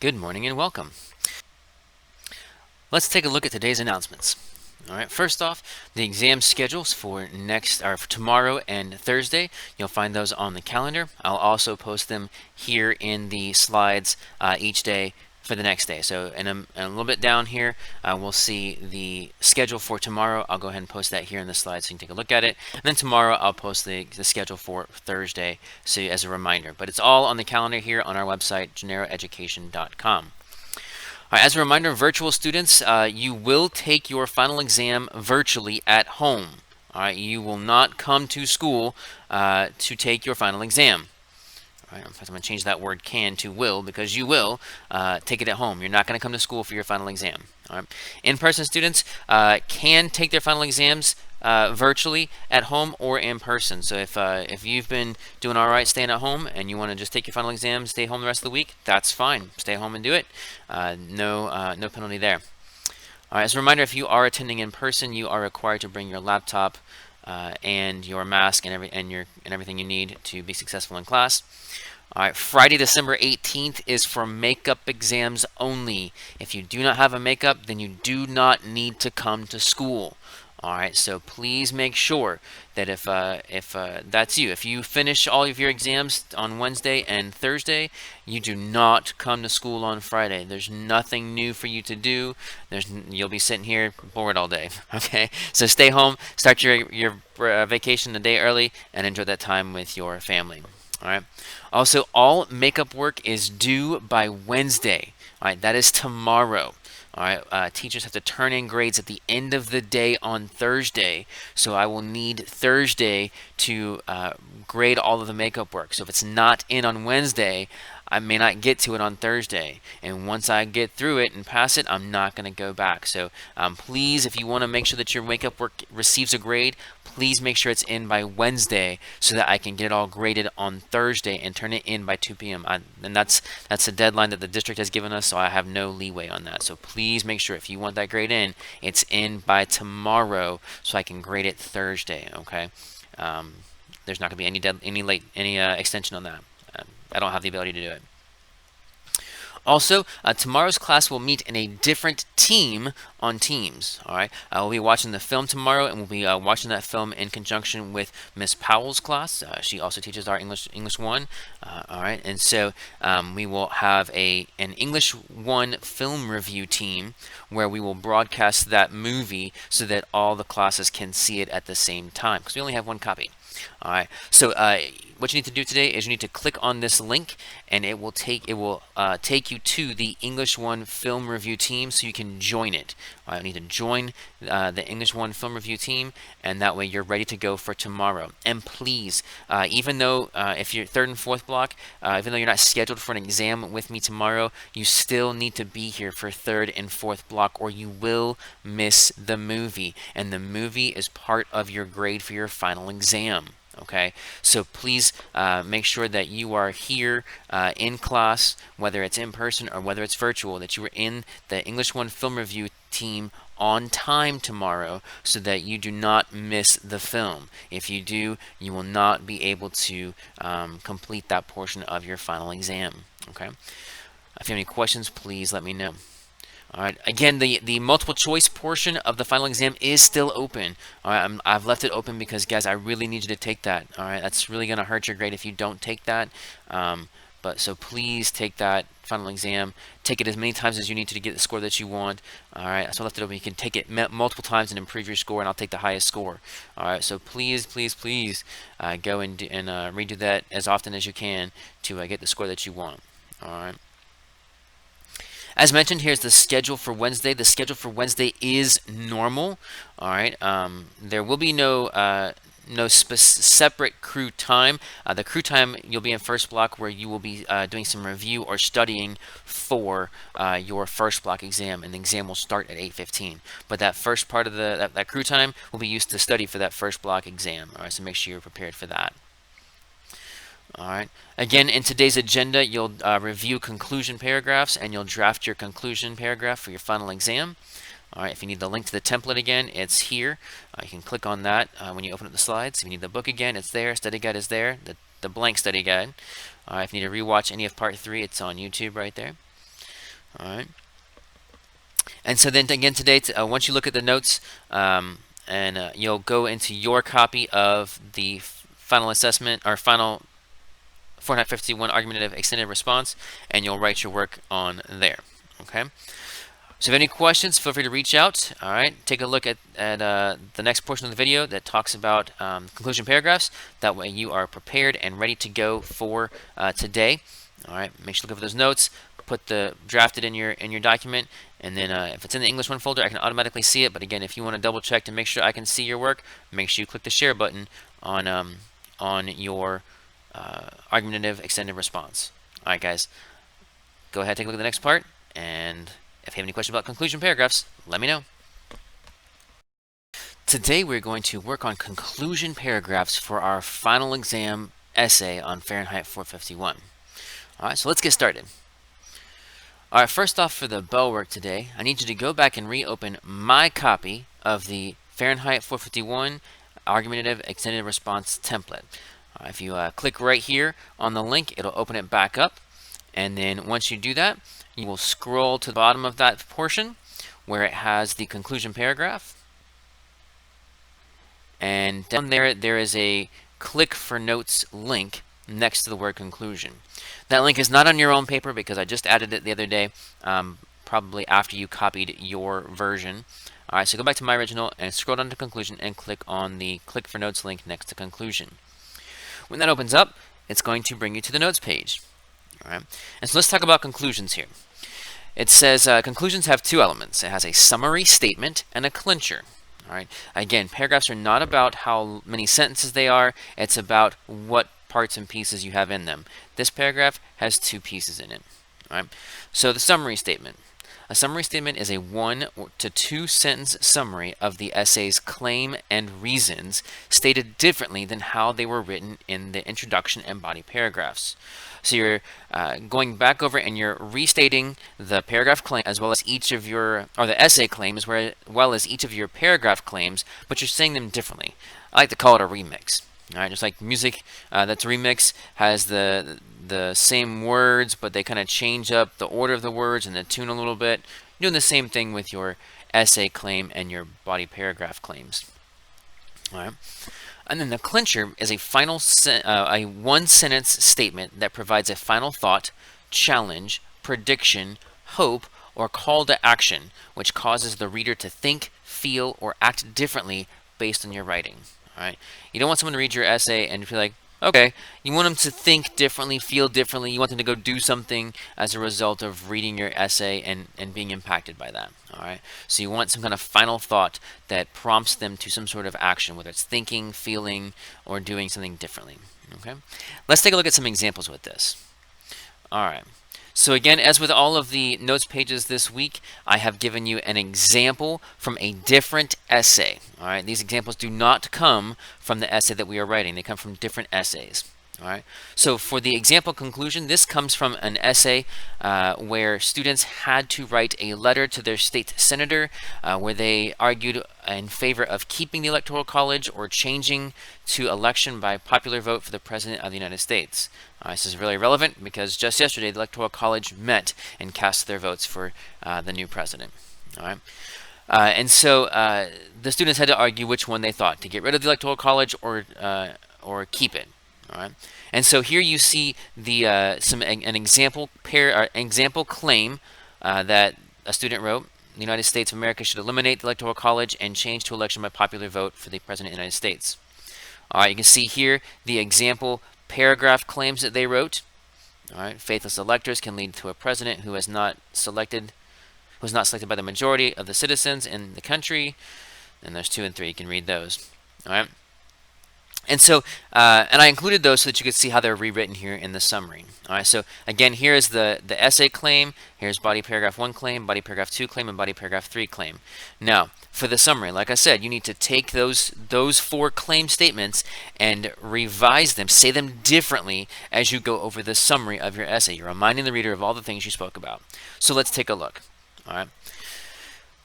Good morning and welcome. Let's take a look at today's announcements. All right, first off, the exam schedules for for tomorrow and Thursday. You'll find those on the calendar. I'll also post them here in the slides each day for the next day. So, a little bit down here, we'll see the schedule for tomorrow. I'll go ahead and post that here in the slides so you can take a look at it. And then tomorrow, I'll post the schedule for Thursday so as a reminder. But it's all on the calendar here on our website, gennaroeducation.com. As a reminder, virtual students, you will take your final exam virtually at home. All right, you will not come to school to take your final exam. All right, in fact, I'm going to change that word "can" to "will" because you will take it at home. You're not going to come to school for your final exam. All right, in-person students can take their final exams virtually at home or in person. So if you've been doing all right staying at home and you want to just take your final exam, stay home the rest of the week, that's fine. Stay home and do it. No penalty there. All right, as a reminder, if you are attending in person, you are required to bring your laptop and your mask and everything you need to be successful in class. All right, Friday, December 18th is for makeup exams only. If you do not have a makeup, then you do not need to come to school. All right, so please make sure that if that's you, if you finish all of your exams on Wednesday and Thursday, you do not come to school on Friday. There's nothing new for you to do. You'll be sitting here bored all day. Okay, so stay home, start your vacation a day early, and enjoy that time with your family. All right. Also, all makeup work is due by Wednesday. All right, that is tomorrow. All right, teachers have to turn in grades at the end of the day on Thursday, so I will need Thursday to grade all of the makeup work. So if it's not in on Wednesday, I may not get to it on Thursday. And once I get through it and pass it, I'm not going to go back. So please, if you want to make sure that your makeup work receives a grade, please make sure it's in by Wednesday so that I can get it all graded on Thursday and turn it in by 2 p.m. And that's a deadline that the district has given us, so I have no leeway on that. So please make sure if you want that grade in, it's in by tomorrow so I can grade it Thursday. Okay. There's not going to be any extension on that. I don't have the ability to do it. Also, tomorrow's class will meet in a different team on Teams. All right, we'll be watching the film tomorrow, and we'll be watching that film in conjunction with Miss Powell's class. She also teaches our English 1. All right, and so we will have an English 1 film review team where we will broadcast that movie so that all the classes can see it at the same time because we only have one copy. All right, so what you need to do today is you need to click on this link, and it will take you to the English 1 film review team, so you can join it. All right, you need to join the English 1 film review team, and that way you're ready to go for tomorrow. And please, even though if you're third and fourth block, even though you're not scheduled for an exam with me tomorrow, you still need to be here for third and fourth block, or you will miss the movie, and the movie is part of your grade for your final exam. Okay, so please make sure that you are here in class, whether it's in person or whether it's virtual, that you are in the English 1 film review team on time tomorrow so that you do not miss the film. If you do, you will not be able to complete that portion of your final exam. Okay, if you have any questions, please let me know. All right. Again, the multiple choice portion of the final exam is still open. All right. I've left it open because, guys, I really need you to take that. All right. That's really going to hurt your grade if you don't take that. So please take that final exam. Take it as many times as you need to get the score that you want. All right. So I left it open. You can take it multiple times and improve your score, and I'll take the highest score. All right. So please, please, please go and redo that as often as you can to get the score that you want. All right. As mentioned, here's the schedule for Wednesday. The schedule for Wednesday is normal. All right. There will be no separate crew time. The crew time, you'll be in first block where you will be doing some review or studying for your first block exam, and the exam will start at 8:15. But that first part of that crew time will be used to study for that first block exam. All right. So make sure you're prepared for that. All right. Again, in today's agenda, you'll review conclusion paragraphs, and you'll draft your conclusion paragraph for your final exam. All right. If you need the link to the template again, it's here. You can click on that when you open up the slides. If you need the book again, it's there. Study guide is there. The blank study guide. If you need to rewatch any of part 3, it's on YouTube right there. All right. And so then again today, once you look at the notes, and you'll go into your copy of the final assessment or final Fahrenheit 51 argumentative extended response, and you'll write your work on there. Okay. So if you have any questions, feel free to reach out. All right, take a look at the next portion of the video that talks about conclusion paragraphs. That way you are prepared and ready to go for today. All right, make sure to look over those notes, draft it in your document, and then if it's in the English 1 folder, I can automatically see it. But again, if you want to double check to make sure I can see your work, make sure you click the share button on your argumentative extended response. All right, guys, go ahead, take a look at the next part, and if you have any questions about conclusion paragraphs, let me know. Today we're going to work on conclusion paragraphs for our final exam essay on Fahrenheit 451. All right, so let's get started. All right, first off, for the bell work today, I need you to go back and reopen my copy of the Fahrenheit 451 argumentative extended response template. All right, if you click right here on the link, it'll open it back up. And then once you do that, you will scroll to the bottom of that portion where it has the conclusion paragraph. And down there, there is a click for notes link next to the word conclusion. That link is not on your own paper because I just added it the other day, probably after you copied your version. All right, so go back to my original and scroll down to conclusion and click on the click for notes link next to conclusion. When that opens up, it's going to bring you to the notes page. All right, and so let's talk about conclusions here. It says conclusions have two elements. It has a summary statement and a clincher. All right. Again, paragraphs are not about how many sentences they are. It's about what parts and pieces you have in them. This paragraph has two pieces in it. All right. So the summary statement. A summary statement is a 1 to 2 sentence summary of the essay's claim and reasons stated differently than how they were written in the introduction and body paragraphs. So you're going back over and you're restating the paragraph claim as well as each of your, or the essay claim as well as each of your paragraph claims, but you're saying them differently. I like to call it a remix. All right, just like music that's a remix has the same words, but they kind of change up the order of the words and the tune a little bit. You're doing the same thing with your essay claim and your body paragraph claims. All right. And then the clincher is a a one-sentence statement that provides a final thought, challenge, prediction, hope, or call to action, which causes the reader to think, feel, or act differently based on your writing. All right. You don't want someone to read your essay and feel like, okay, you want them to think differently, feel differently. You want them to go do something as a result of reading your essay and being impacted by that. All right. So you want some kind of final thought that prompts them to some sort of action, whether it's thinking, feeling, or doing something differently. Okay. Let's take a look at some examples with this. All right. So again, as with all of the notes pages this week, I have given you an example from a different essay. All right, these examples do not come from the essay that we are writing. They come from different essays. All right. So for the example conclusion, this comes from an essay where students had to write a letter to their state senator where they argued in favor of keeping the Electoral College or changing to election by popular vote for the President of the United States. This is really relevant because just yesterday the Electoral College met and cast their votes for the new president. All right. And so the students had to argue which one they thought, to get rid of the Electoral College or keep it. All right, and so here you see the an example claim that a student wrote. The United States of America should eliminate the Electoral College and change to election by popular vote for the President of the United States. All right, you can see here the example paragraph claims that they wrote. All right, faithless electors can lead to a president who is not selected by the majority of the citizens in the country. And there's 2 and 3. You can read those. All right. And so, and I included those so that you could see how they're rewritten here in the summary. All right, so again, here is the essay claim. Here's body paragraph 1 claim, body paragraph 2 claim, and body paragraph 3 claim. Now, for the summary, like I said, you need to take those 4 claim statements and revise them, say them differently as you go over the summary of your essay. You're reminding the reader of all the things you spoke about. So let's take a look. All right.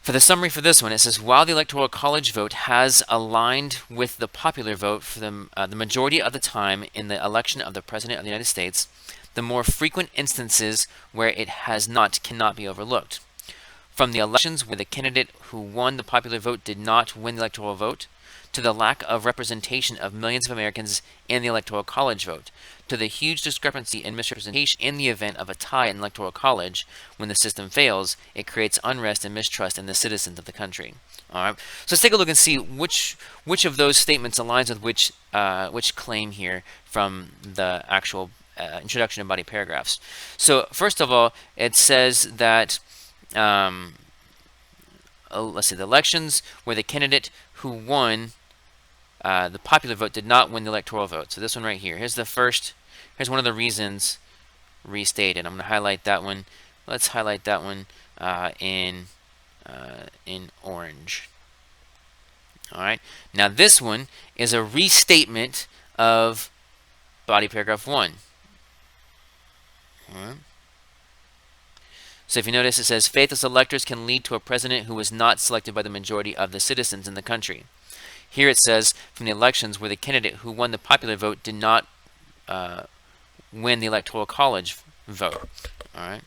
For the summary for this one, it says, while the Electoral College vote has aligned with the popular vote for the majority of the time in the election of the President of the United States, The more frequent instances where it has not cannot be overlooked. From the elections where the candidate who won the popular vote did not win the electoral vote, to the lack of representation of millions of Americans in the Electoral College vote, to the huge discrepancy in misrepresentation in the event of a tie in the Electoral College. When the system fails, it creates unrest and mistrust in the citizens of the country. All right, so let's take a look and see which of those statements aligns with which claim here from the actual introduction and body paragraphs. So first of all, it says that let's see, the elections where the candidate who won the popular vote did not win the electoral vote. So this one right here. Here's one of the reasons restated. I'm going to highlight that one. Let's highlight that one in orange. All right. Now this one is a restatement of body paragraph 1. All right. So if you notice, it says faithless electors can lead to a president who was not selected by the majority of the citizens in the country. Here it says from the elections where the candidate who won the popular vote did not win the electoral college vote. All right.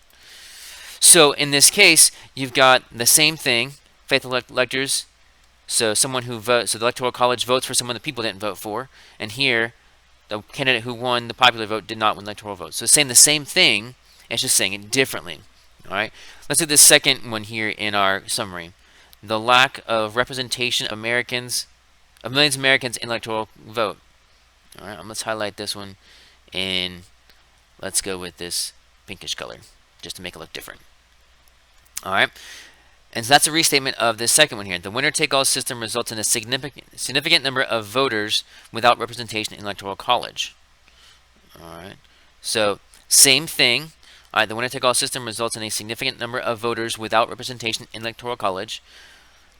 So in this case, you've got the same thing, faithful electors. So someone who votes, so the electoral college votes for someone the people didn't vote for, and here the candidate who won the popular vote did not win the electoral vote. So it's saying the same thing, it's just saying it differently. All right. Let's do the second one here in our summary. The lack of representation of millions of Americans in electoral vote. All right. Let's highlight this one, and let's go with this pinkish color just to make it look different. All right. And so that's a restatement of this second one here. The winner-take-all system results in a significant number of voters without representation in electoral college. All right. So same thing. All right. The winner-take-all system results in a significant number of voters without representation in electoral college.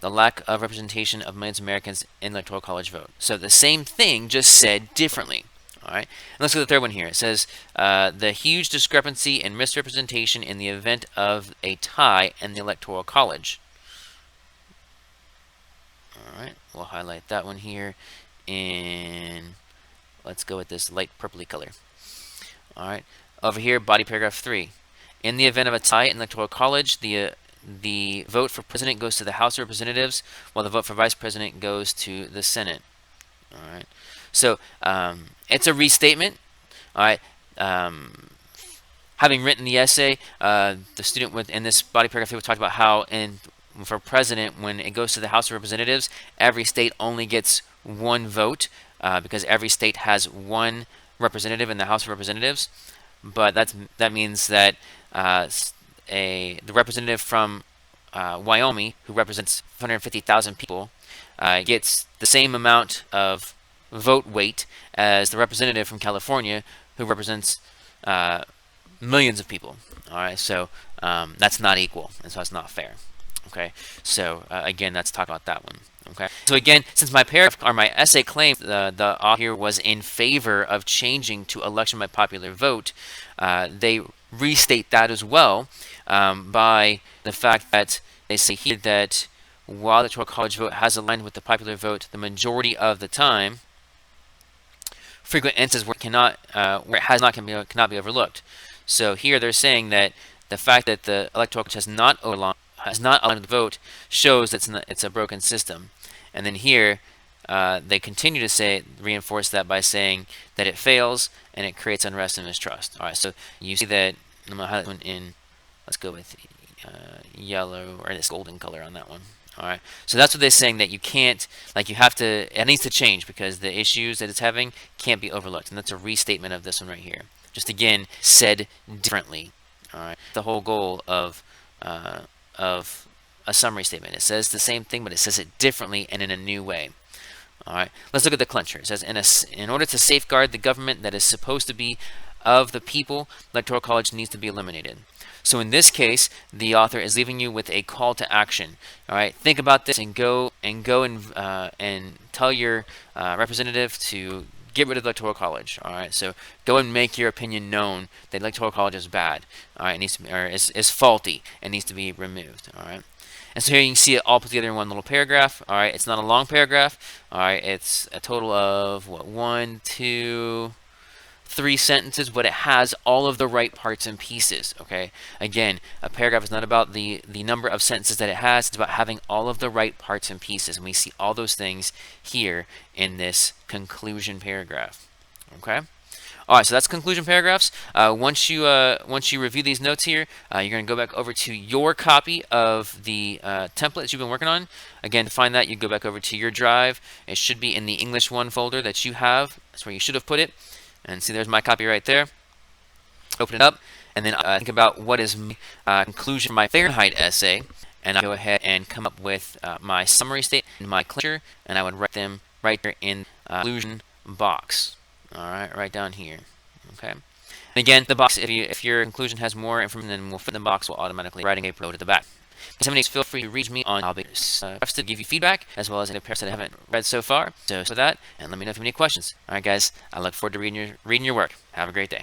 The lack of representation of millions of Americans in electoral college vote. So the same thing, just said differently. All right. And let's go to the third one here. It says the huge discrepancy in misrepresentation in the event of a tie in the electoral college. All right. We'll highlight that one here, and let's go with this light purpley color. All right. Over here, body paragraph 3. In the event of a tie in electoral college, the vote for president goes to the House of Representatives, while the vote for vice president goes to the Senate. All right. So it's a restatement. All right. Having written the essay, the student in this body paragraph we talked about how for president, when it goes to the House of Representatives, every state only gets one vote because every state has one representative in the House of Representatives. But that means that the representative from Wyoming, who represents 150,000 people, gets the same amount of vote weight as the representative from California, who represents millions of people. All right, so that's not equal, and so it's not fair. Okay, so again, let's talk about that one. Okay, so again, since my essay claimed the author here was in favor of changing to election by popular vote, they restate that as well by the fact that they say here that while the electoral college vote has aligned with the popular vote the majority of the time, frequent instances where it has not cannot be overlooked. So here they're saying that the fact that the electoral college has not aligned with the vote shows that it's a broken system. And then here they continue to reinforce that by saying that it fails and it creates unrest and mistrust. All right, so you see that. I'm gonna highlight one in. Let's go with yellow or this golden color on that one. All right, so that's what they're saying, that you can't, it needs to change because the issues that it's having can't be overlooked, and that's a restatement of this one right here. Just again said differently. All right, the whole goal of a summary statement. It says the same thing, but it says it differently and in a new way. All right, let's look at the clincher. It says in order to safeguard the government that is supposed to be of the people, electoral college needs to be eliminated. So in this case, the author is leaving you with a call to action. All right, think about this and go and tell your representative to get rid of the electoral college. All right, so go and make your opinion known that electoral college is bad. All right, it needs to be, or is faulty and needs to be removed. All right. And so here you can see it all put together in one little paragraph. All right, it's not a long paragraph. All right, it's a total of what, 1, 2, 3 sentences, but it has all of the right parts and pieces. Okay, again, a paragraph is not about the number of sentences that it has, it's about having all of the right parts and pieces, and we see all those things here in this conclusion paragraph. Okay. All right, so that's conclusion paragraphs. Once you review these notes here, you're going to go back over to your copy of the template that you've been working on. Again, to find that, you go back over to your drive. It should be in the English 1 folder that you have. That's where you should have put it. And see, there's my copy right there. Open it up, and then think about what is my conclusion, my Fahrenheit essay, and I go ahead and come up with my summary statement and my clincher, and I would write them right there in conclusion box. All right, right down here. Okay. And again, the box, if your conclusion has more information, then we'll fit in the box. We'll automatically writing a pro to the back. If somebody feel free to reach me on. I'll be to give you feedback as well as any paragraphs that I haven't read so far. So that, and let me know if you have any questions. All right, guys. I look forward to reading your work. Have a great day.